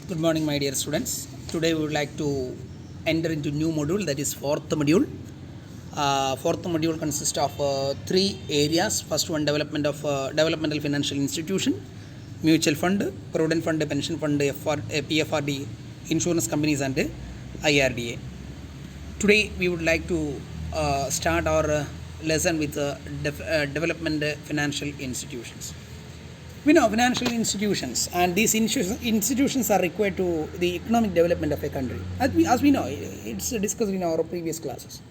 Good morning, my dear students. Today we would like to enter into new module, that is fourth module. Fourth module consists of three areas. First one, development of developmental financial institution, mutual fund, provident fund, pension fund, PFRD, insurance companies, and IRDA. Today we would like to start our lesson with development financial institutions. We know financial institutions, and these institutions are required to the economic development of a country. As we know, it's discussed in our previous classes.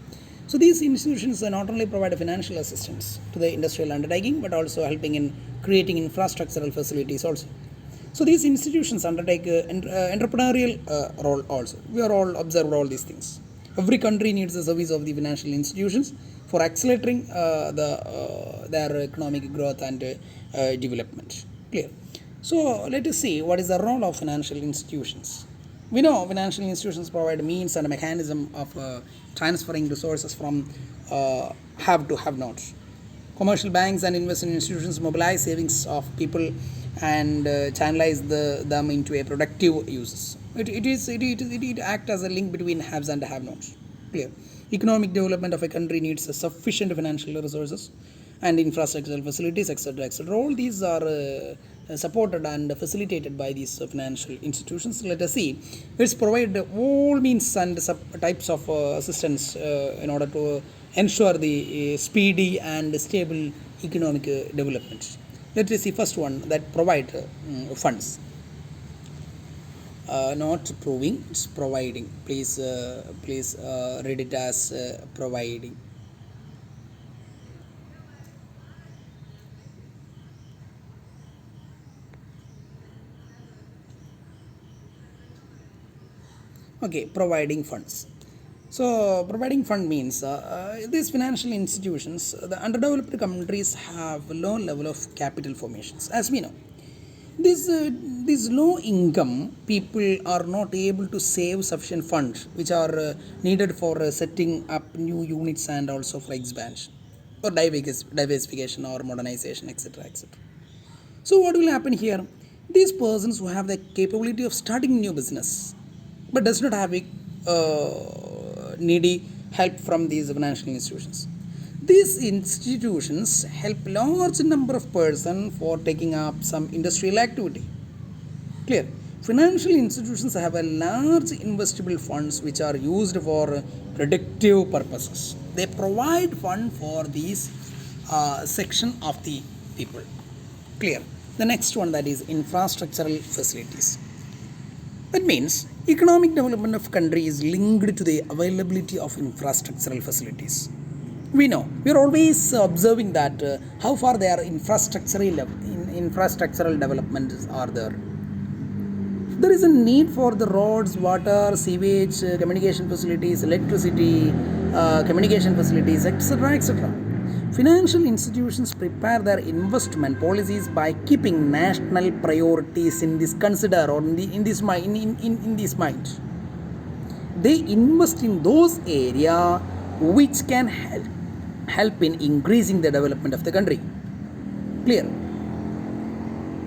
So these institutions not only provide financial assistance to the industrial undertaking, but also helping in creating infrastructural facilities also. So these institutions undertake entrepreneurial role also. We are all observed all these things. Every country needs the service of the financial institutions for accelerating their economic growth and development. Clear. So let us see what is the role of financial institutions. We know financial institutions provide means and a mechanism of transferring resources from have to have nots. Commercial banks and investment institutions mobilize savings of people and channelize them into a productive uses. It acts as a link between haves and have nots. Clear. Economic development of a country needs sufficient financial resources and infrastructural facilities, etc., etc. All these are supported and facilitated by these financial institutions. Let us see. It's provide all means and types of assistance in order to ensure the speedy and stable economic development. Let us see first one, that provide funds. Not proving, it's providing. Please read it as providing. Okay, providing funds. So providing fund means these financial institutions, the underdeveloped countries have low level of capital formations. As we know, these low income people are not able to save sufficient funds which are needed for setting up new units and also for expansion or diversification or modernization, etc., etc. So what will happen here? These persons who have the capability of starting new business but does not have a needy help from these financial institutions. These institutions help large number of persons for taking up some industrial activity. Clear. Financial institutions have a large investable funds which are used for productive purposes. They provide fund for these section of the people. Clear. The next one, that is infrastructural facilities. That means economic development of country is linked to the availability of infrastructural facilities. We know, we are always observing that how far their infrastructural developments are there. There is a need for the roads, water, sewage, communication facilities, electricity, communication facilities, etc., etc. Financial institutions prepare their investment policies by keeping national priorities in this consider or in this mind. They invest in those areas which can help in increasing the development of the country. Clear.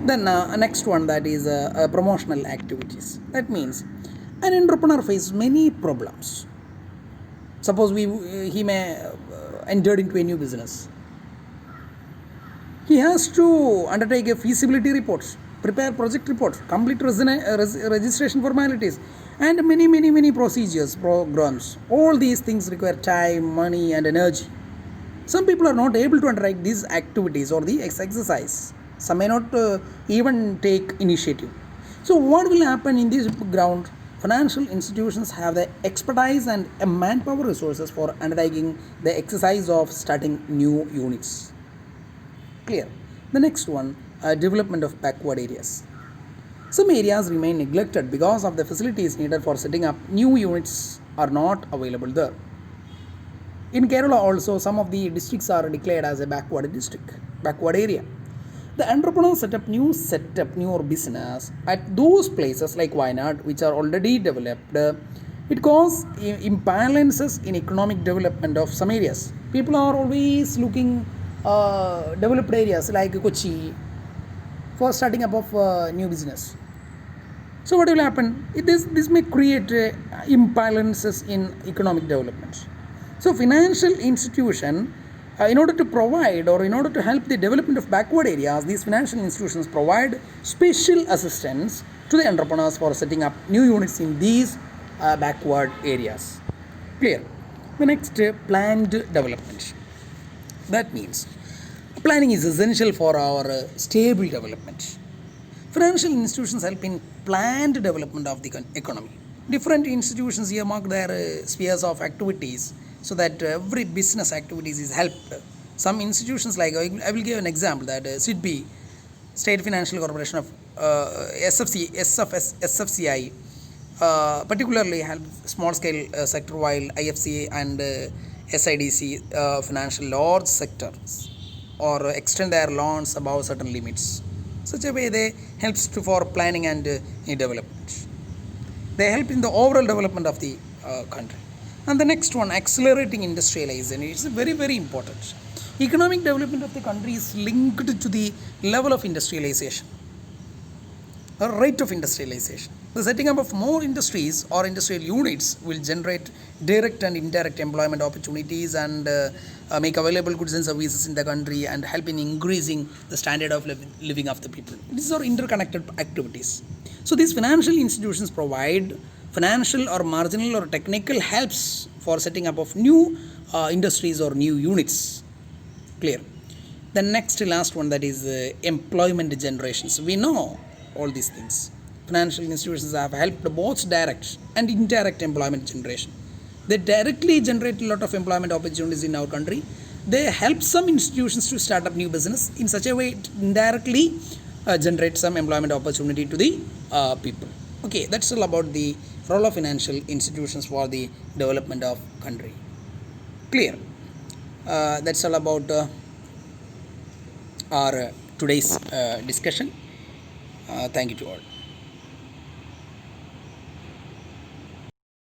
Then next one, that is promotional activities. That means an entrepreneur faces many problems. Suppose he may entered into a new business. He has to undertake a feasibility reports, prepare project reports, complete registration formalities, and many procedures, programs. All these things require time, money, and energy. Some people are not able to undertake these activities or the exercise. Some may not even take initiative. So what will happen in this ground? Financial institutions have the expertise and manpower resources for undertaking the exercise of starting new units. Clear. The next one, development of backward areas. Some areas remain neglected because of the facilities needed for setting up new units are not available there. In Kerala also, some of the districts are declared as a backward area. The entrepreneurs set up new business at those places like Wayanad, which are already developed. It causes imbalances in economic development of some areas. People are always looking developed areas like Kochi for starting up of new business. So what will happen? This may create imbalances in economic development. So financial institution, in order to provide or in order to help the development of backward areas, these financial institutions provide special assistance to the entrepreneurs for setting up new units in these backward areas. Clear? The next, planned development. That means planning is essential for our stable development. Financial institutions help in planned development of the economy. Different institutions earmark their spheres of activities so that every business activities is helped. Some institutions, like I will give an example, that SIDBI, State Financial Corporation of SFCI, particularly help small scale sector, while IFCA and SIDC financial large sectors, or extend their loans above certain limits. Such a way they helps for planning and development. They help in the overall development of the country. And the next one, accelerating industrialization. It's very, very important. Economic development of the country is linked to the level of industrialization, a rate of industrialization. The setting up of more industries or industrial units will generate direct and indirect employment opportunities and make available goods and services in the country and help in increasing the standard of living of the people. These are interconnected activities. So these financial institutions provide financial or marginal or technical helps for setting up of new industries or new units. Clear? The next last one, that is employment generations. We know all these things. Financial institutions have helped both direct and indirect employment generation. They directly generate a lot of employment opportunities in our country. They help some institutions to start up new business. In such a way, it indirectly generate some employment opportunity to the people. Okay, that's all about the role of financial institutions for the development of country. Clear? That's all about our today's discussion. Thank you to all.